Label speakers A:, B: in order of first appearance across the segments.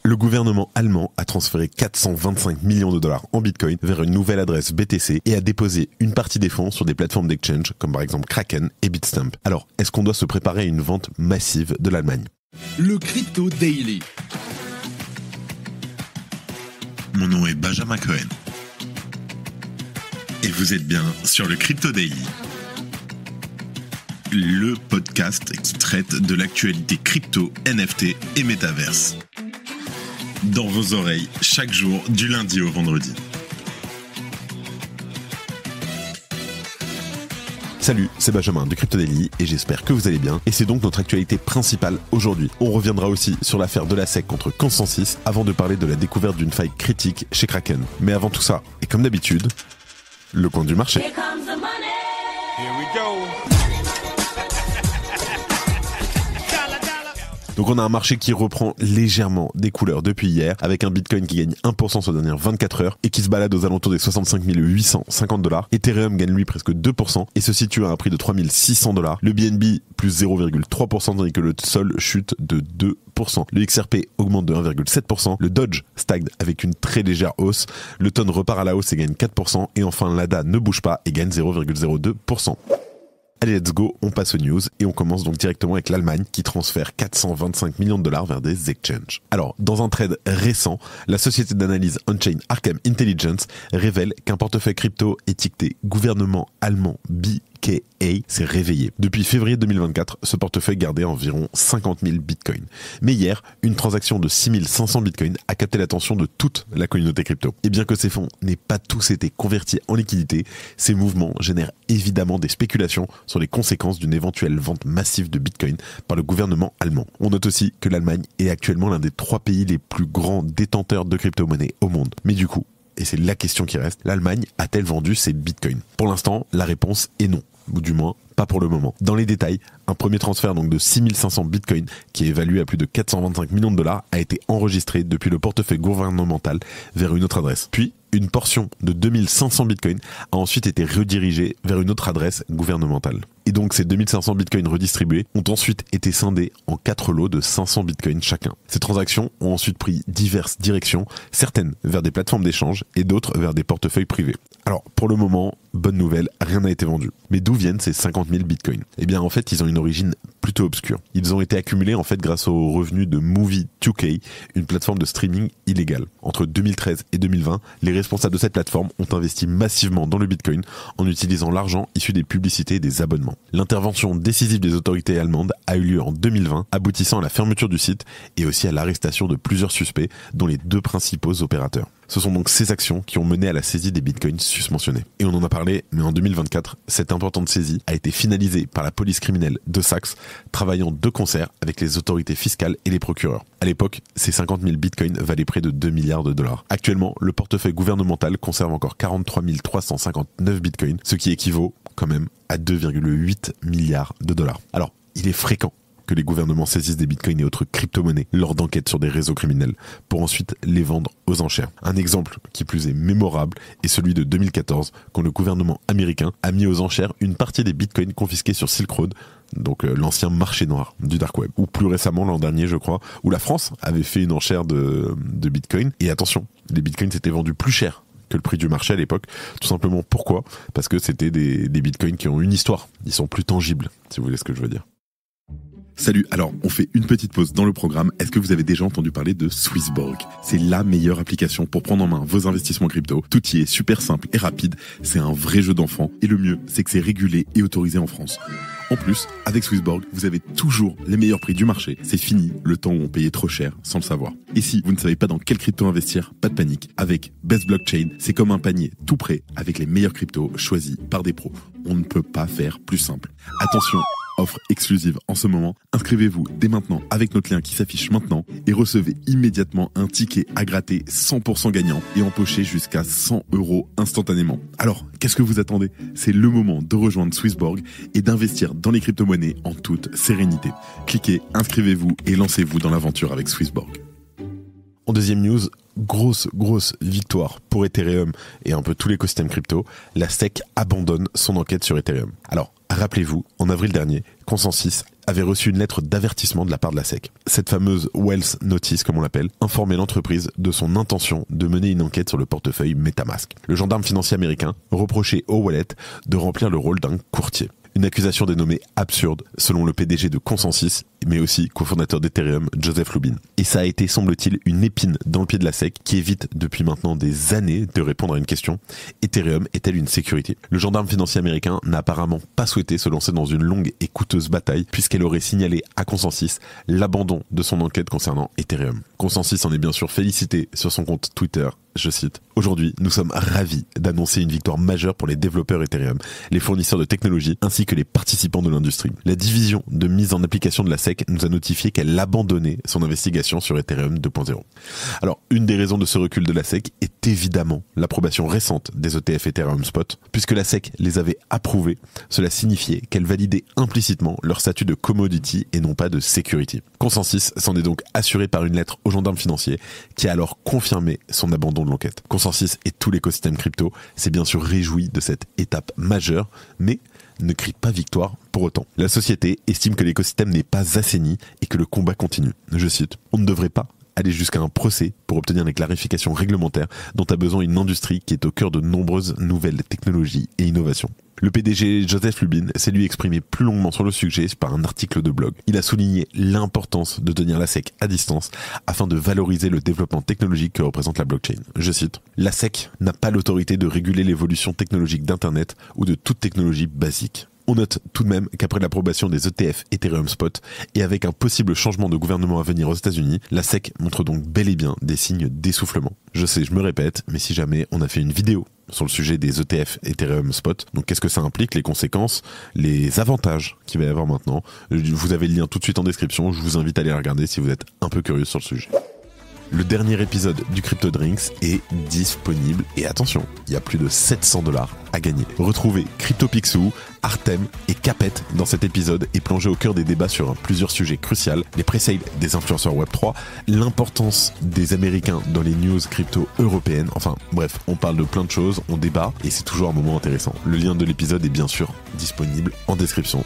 A: Le gouvernement allemand a transféré 425 millions de dollars en Bitcoin vers une nouvelle adresse BTC et a déposé une partie des fonds sur des plateformes d'exchange comme par exemple Kraken et Bitstamp. Alors, est-ce qu'on doit se préparer à une vente massive de l'Allemagne ?
B: Le Crypto Daily.
C: Mon nom est Benjamin Cohen. Et vous êtes bien sur le Crypto Daily. Le podcast qui traite de l'actualité crypto, NFT et métaverse. Dans vos oreilles, chaque jour, du lundi au vendredi.
A: Salut, c'est Benjamin de Crypto Daily et j'espère que vous allez bien. Et c'est donc notre actualité principale aujourd'hui. On reviendra aussi sur l'affaire de la SEC contre Consensus avant de parler de la découverte d'une faille critique chez Kraken. Mais avant tout ça, et comme d'habitude, le coin du marché.
D: Here comes the money.
B: Here we go.
A: Donc on a un marché qui reprend légèrement des couleurs depuis hier, avec un Bitcoin qui gagne 1% sur les dernières 24 heures et qui se balade aux alentours des 65 850 $. Ethereum gagne lui presque 2% et se situe à un prix de 3 600 $. Le BNB plus 0,3% tandis que le Sol chute de 2%. Le XRP augmente de 1,7%. Le Doge stagne avec une très légère hausse. Le Ton repart à la hausse et gagne 4%. Et enfin l'ADA ne bouge pas et gagne 0,02%. Allez, let's go, on passe aux news et on commence donc directement avec l'Allemagne qui transfère 425 millions de dollars vers des exchanges. Alors, dans un trade récent, la société d'analyse on-chain Arkham Intelligence révèle qu'un portefeuille crypto étiqueté gouvernement allemand BKA s'est réveillé. Depuis février 2024, ce portefeuille gardait environ 50 000 bitcoins. Mais hier, une transaction de 6 500 bitcoins a capté l'attention de toute la communauté crypto. Et bien que ces fonds n'aient pas tous été convertis en liquidité, ces mouvements génèrent évidemment des spéculations sur les conséquences d'une éventuelle vente massive de bitcoin par le gouvernement allemand. On note aussi que l'Allemagne est actuellement l'un des 3 pays les plus grands détenteurs de crypto-monnaies au monde. Mais du coup, et c'est la question qui reste, l'Allemagne a-t-elle vendu ses bitcoins ? Pour l'instant, la réponse est non. Ou du moins, pas pour le moment. Dans les détails, un premier transfert donc de 6 500 bitcoins, qui est évalué à plus de 425 millions de dollars, a été enregistré depuis le portefeuille gouvernemental vers une autre adresse. Puis, une portion de 2500 bitcoins a ensuite été redirigée vers une autre adresse gouvernementale. Et donc ces 2500 bitcoins redistribués ont ensuite été scindés en 4 lots de 500 bitcoins chacun. Ces transactions ont ensuite pris diverses directions, certaines vers des plateformes d'échange et d'autres vers des portefeuilles privés. Alors pour le moment, bonne nouvelle, rien n'a été vendu. Mais d'où viennent ces 50 000 bitcoins ? Eh bien en fait, ils ont une origine plutôt obscure. Ils ont été accumulés en fait grâce aux revenus de Movie2K, une plateforme de streaming illégale. Entre 2013 et 2020, les responsables de cette plateforme ont investi massivement dans le bitcoin en utilisant l'argent issu des publicités et des abonnements. L'intervention décisive des autorités allemandes a eu lieu en 2020, aboutissant à la fermeture du site et aussi à l'arrestation de plusieurs suspects, dont les 2 principaux opérateurs. Ce sont donc ces actions qui ont mené à la saisie des bitcoins susmentionnés. Et on en a parlé, mais en 2024, cette importante saisie a été finalisée par la police criminelle de Saxe, travaillant de concert avec les autorités fiscales et les procureurs. À l'époque, ces 50 000 bitcoins valaient près de 2 milliards de dollars. Actuellement, le portefeuille gouvernemental conserve encore 43 359 bitcoins, ce qui équivaut quand même à 2,8 milliards de dollars. Alors, il est fréquent que les gouvernements saisissent des bitcoins et autres crypto-monnaies lors d'enquêtes sur des réseaux criminels pour ensuite les vendre aux enchères. Un exemple qui plus est mémorable est celui de 2014 quand le gouvernement américain a mis aux enchères une partie des bitcoins confisqués sur Silk Road, donc l'ancien marché noir du dark web. Ou plus récemment, l'an dernier je crois, où la France avait fait une enchère de bitcoins. Et attention, les bitcoins s'étaient vendus plus cher que le prix du marché à l'époque. Tout simplement pourquoi ? Parce que c'était des bitcoins qui ont une histoire. Ils sont plus tangibles, si vous voulez ce que je veux dire.
C: Salut, alors on fait une petite pause dans le programme. Est-ce que vous avez déjà entendu parler de Swissborg ? C'est la meilleure application pour prendre en main vos investissements crypto. Tout y est super simple et rapide, c'est un vrai jeu d'enfant. Et le mieux, c'est que c'est régulé et autorisé en France. En plus, avec Swissborg, vous avez toujours les meilleurs prix du marché. C'est fini le temps où on payait trop cher sans le savoir. Et si vous ne savez pas dans quelle crypto investir, pas de panique. Avec Best Blockchain, c'est comme un panier tout prêt avec les meilleurs cryptos choisis par des pros. On ne peut pas faire plus simple. Attention, offre exclusive en ce moment. Inscrivez-vous dès maintenant avec notre lien qui s'affiche maintenant et recevez immédiatement un ticket à gratter 100% gagnant et empocher jusqu'à 100 € instantanément. Alors, qu'est-ce que vous attendez ? C'est le moment de rejoindre Swissborg et d'investir dans les crypto-monnaies en toute sérénité. Cliquez, inscrivez-vous et lancez-vous dans l'aventure avec Swissborg.
A: En deuxième news, grosse victoire pour Ethereum et un peu tout l'écosystème crypto. La SEC abandonne son enquête sur Ethereum. Alors, rappelez-vous, en avril dernier, Consensus avait reçu une lettre d'avertissement de la part de la SEC. Cette fameuse Wealth Notice, comme on l'appelle, informait l'entreprise de son intention de mener une enquête sur le portefeuille MetaMask. Le gendarme financier américain reprochait au wallet de remplir le rôle d'un courtier. Une accusation dénommée absurde, selon le PDG de Consensus, mais aussi cofondateur d'Ethereum, Joseph Lubin. Et ça a été, semble-t-il, une épine dans le pied de la SEC qui évite depuis maintenant des années de répondre à une question. Ethereum est-elle une sécurité ? Le gendarme financier américain n'a apparemment pas souhaité se lancer dans une longue et coûteuse bataille puisqu'elle aurait signalé à Consensus l'abandon de son enquête concernant Ethereum. Consensus en est bien sûr félicité sur son compte Twitter. Je cite, « Aujourd'hui, nous sommes ravis d'annoncer une victoire majeure pour les développeurs Ethereum, les fournisseurs de technologie ainsi que les participants de l'industrie. La division de mise en application de la SEC nous a notifié qu'elle abandonnait son investigation sur Ethereum 2.0. » Alors, une des raisons de ce recul de la SEC est évidemment l'approbation récente des ETF Ethereum Spot. Puisque la SEC les avait approuvés, cela signifiait qu'elle validait implicitement leur statut de commodity et non pas de security. Consensus s'en est donc assuré par une lettre au gendarme financier qui a alors confirmé son abandon de l'enquête. Consensus et tout l'écosystème crypto s'est bien sûr réjoui de cette étape majeure, mais ne crie pas victoire pour autant. La société estime que l'écosystème n'est pas assaini et que le combat continue. Je cite, « On ne devrait pas aller jusqu'à un procès pour obtenir les clarifications réglementaires dont a besoin une industrie qui est au cœur de nombreuses nouvelles technologies et innovations. » Le PDG Joseph Lubin s'est lui exprimé plus longuement sur le sujet par un article de blog. Il a souligné l'importance de tenir la SEC à distance afin de valoriser le développement technologique que représente la blockchain. Je cite, « La SEC n'a pas l'autorité de réguler l'évolution technologique d'Internet ou de toute technologie basique. » On note tout de même qu'après l'approbation des ETF Ethereum Spot et avec un possible changement de gouvernement à venir aux États-Unis, la SEC montre donc bel et bien des signes d'essoufflement. Je sais, je me répète, mais si jamais on a fait une vidéo sur le sujet des ETF Ethereum Spot, donc qu'est-ce que ça implique, les conséquences, les avantages qu'il va y avoir maintenant, vous avez le lien tout de suite en description, je vous invite à aller la regarder si vous êtes un peu curieux sur le sujet. Le dernier épisode du Crypto Drinks est disponible et attention, il y a plus de 700 $ à gagner. Retrouvez CryptoPicsou, Artem et Capet dans cet épisode et plongez au cœur des débats sur plusieurs sujets cruciaux, les pre-sales des influenceurs Web3, l'importance des Américains dans les news crypto européennes, enfin bref, on parle de plein de choses, on débat et c'est toujours un moment intéressant. Le lien de l'épisode est bien sûr disponible en description.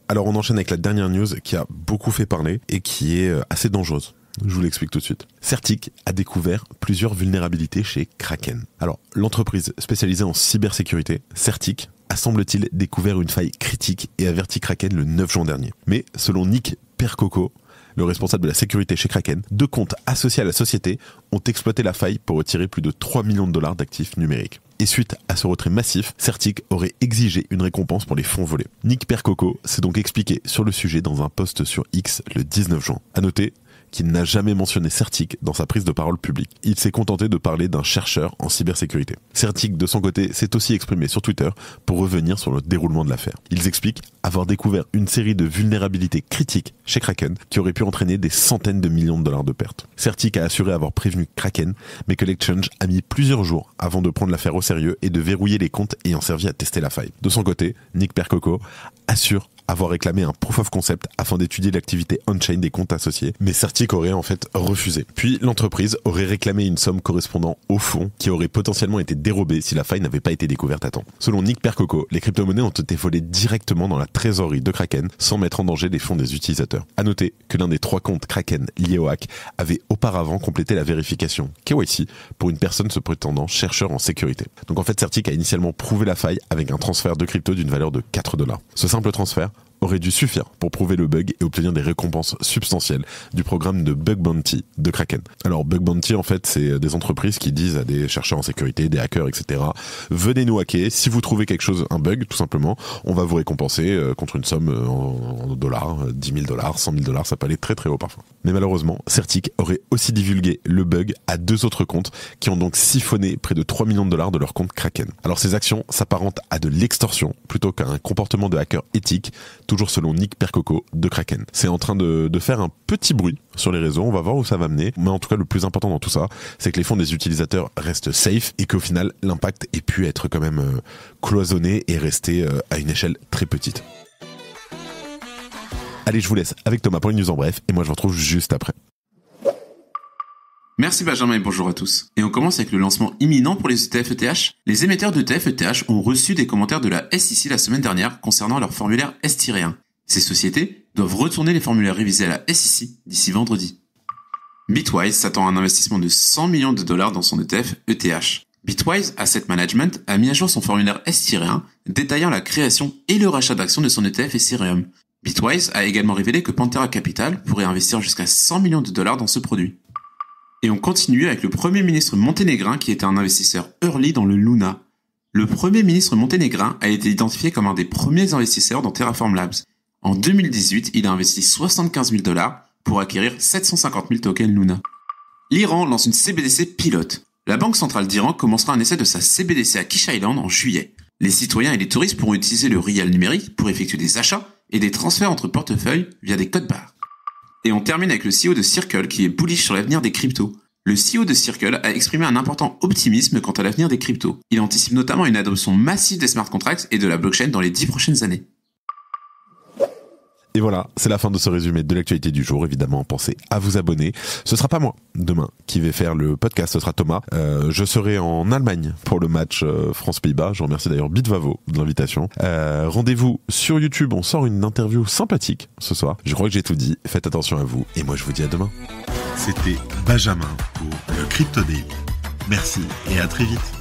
A: Alors on enchaîne avec la dernière news qui a beaucoup fait parler et qui est assez dangereuse. Je vous l'explique tout de suite. Certic a découvert plusieurs vulnérabilités chez Kraken. Alors, l'entreprise spécialisée en cybersécurité, Certic, a semble-t-il découvert une faille critique et averti Kraken le 9 juin dernier. Mais, selon Nick Percoco, le responsable de la sécurité chez Kraken, 2 comptes associés à la société ont exploité la faille pour retirer plus de 3 millions de $ d'actifs numériques. Et suite à ce retrait massif, Certic aurait exigé une récompense pour les fonds volés. Nick Percoco s'est donc expliqué sur le sujet dans un post sur X le 19 juin. À noter qu'il n'a jamais mentionné Certic dans sa prise de parole publique. Il s'est contenté de parler d'un chercheur en cybersécurité. Certic, de son côté, s'est aussi exprimé sur Twitter pour revenir sur le déroulement de l'affaire. Ils expliquent avoir découvert une série de vulnérabilités critiques chez Kraken qui auraient pu entraîner des centaines de millions de $ de pertes. Certic a assuré avoir prévenu Kraken, mais que l'exchange a mis plusieurs jours avant de prendre l'affaire au sérieux et de verrouiller les comptes ayant servi à tester la faille. De son côté, Nick Percoco assure avoir réclamé un proof of concept afin d'étudier l'activité on-chain des comptes associés, mais Certic aurait en fait refusé. Puis l'entreprise aurait réclamé une somme correspondant au fonds qui aurait potentiellement été dérobée si la faille n'avait pas été découverte à temps. Selon Nick Percoco, les crypto-monnaies ont été volées directement dans la trésorerie de Kraken sans mettre en danger les fonds des utilisateurs. À noter que l'un des 3 comptes Kraken liés au hack avait auparavant complété la vérification KYC pour une personne se prétendant chercheur en sécurité. Donc en fait, Certic a initialement prouvé la faille avec un transfert de crypto d'une valeur de 4 $. Ce simple transfert aurait dû suffire pour prouver le bug et obtenir des récompenses substantielles du programme de Bug Bounty de Kraken. Alors Bug Bounty, en fait, c'est des entreprises qui disent à des chercheurs en sécurité, des hackers, etc. venez nous hacker, si vous trouvez quelque chose, un bug tout simplement, on va vous récompenser contre une somme en dollars, 10 000 $, 100 000 $, ça peut aller très très haut parfois. Mais malheureusement, Certic aurait aussi divulgué le bug à 2 autres comptes qui ont donc siphonné près de 3 millions de $ de leur compte Kraken. Alors ces actions s'apparentent à de l'extorsion plutôt qu'à un comportement de hacker éthique, toujours selon Nick Percoco de Kraken. C'est en train de faire un petit bruit sur les réseaux, on va voir où ça va mener, mais en tout cas le plus important dans tout ça, c'est que les fonds des utilisateurs restent safe et qu'au final l'impact ait pu être quand même cloisonné et rester à une échelle très petite. Allez, je vous laisse avec Thomas pour une news en bref et moi je vous retrouve juste après.
D: Merci Benjamin et bonjour à tous. Et on commence avec le lancement imminent pour les ETF ETH. Les émetteurs d'ETF ETH ont reçu des commentaires de la SEC la semaine dernière concernant leur formulaire S-1. Ces sociétés doivent retourner les formulaires révisés à la SEC d'ici vendredi. Bitwise s'attend à un investissement de 100 millions de dollars dans son ETF ETH. Bitwise Asset Management a mis à jour son formulaire S-1 détaillant la création et le rachat d'actions de son ETF Ethereum. Bitwise a également révélé que Pantera Capital pourrait investir jusqu'à 100 millions de dollars dans ce produit. Et on continue avec le Premier ministre monténégrin qui était un investisseur early dans le Luna. Le Premier ministre monténégrin a été identifié comme un des premiers investisseurs dans Terraform Labs. En 2018, il a investi 75 000 dollars pour acquérir 750 000 tokens Luna. L'Iran lance une CBDC pilote. La Banque centrale d'Iran commencera un essai de sa CBDC à Kish Island en juillet. Les citoyens et les touristes pourront utiliser le rial numérique pour effectuer des achats et des transferts entre portefeuilles via des codes barres. Et on termine avec le CEO de Circle qui est bullish sur l'avenir des cryptos. Le CEO de Circle a exprimé un important optimisme quant à l'avenir des cryptos. Il anticipe notamment une adoption massive des smart contracts et de la blockchain dans les 10 prochaines années.
A: Et voilà, c'est la fin de ce résumé de l'actualité du jour. Évidemment, pensez à vous abonner. Ce sera pas moi, demain, qui vais faire le podcast, ce sera Thomas. Je serai en Allemagne pour le match France-Pays-Bas. Je remercie d'ailleurs Bitvavo de l'invitation. Rendez-vous sur YouTube, on sort une interview sympathique ce soir. Je crois que j'ai tout dit. Faites attention à vous. Et moi, je vous dis à demain.
C: C'était Benjamin pour le Crypto Daily. Merci et à très vite.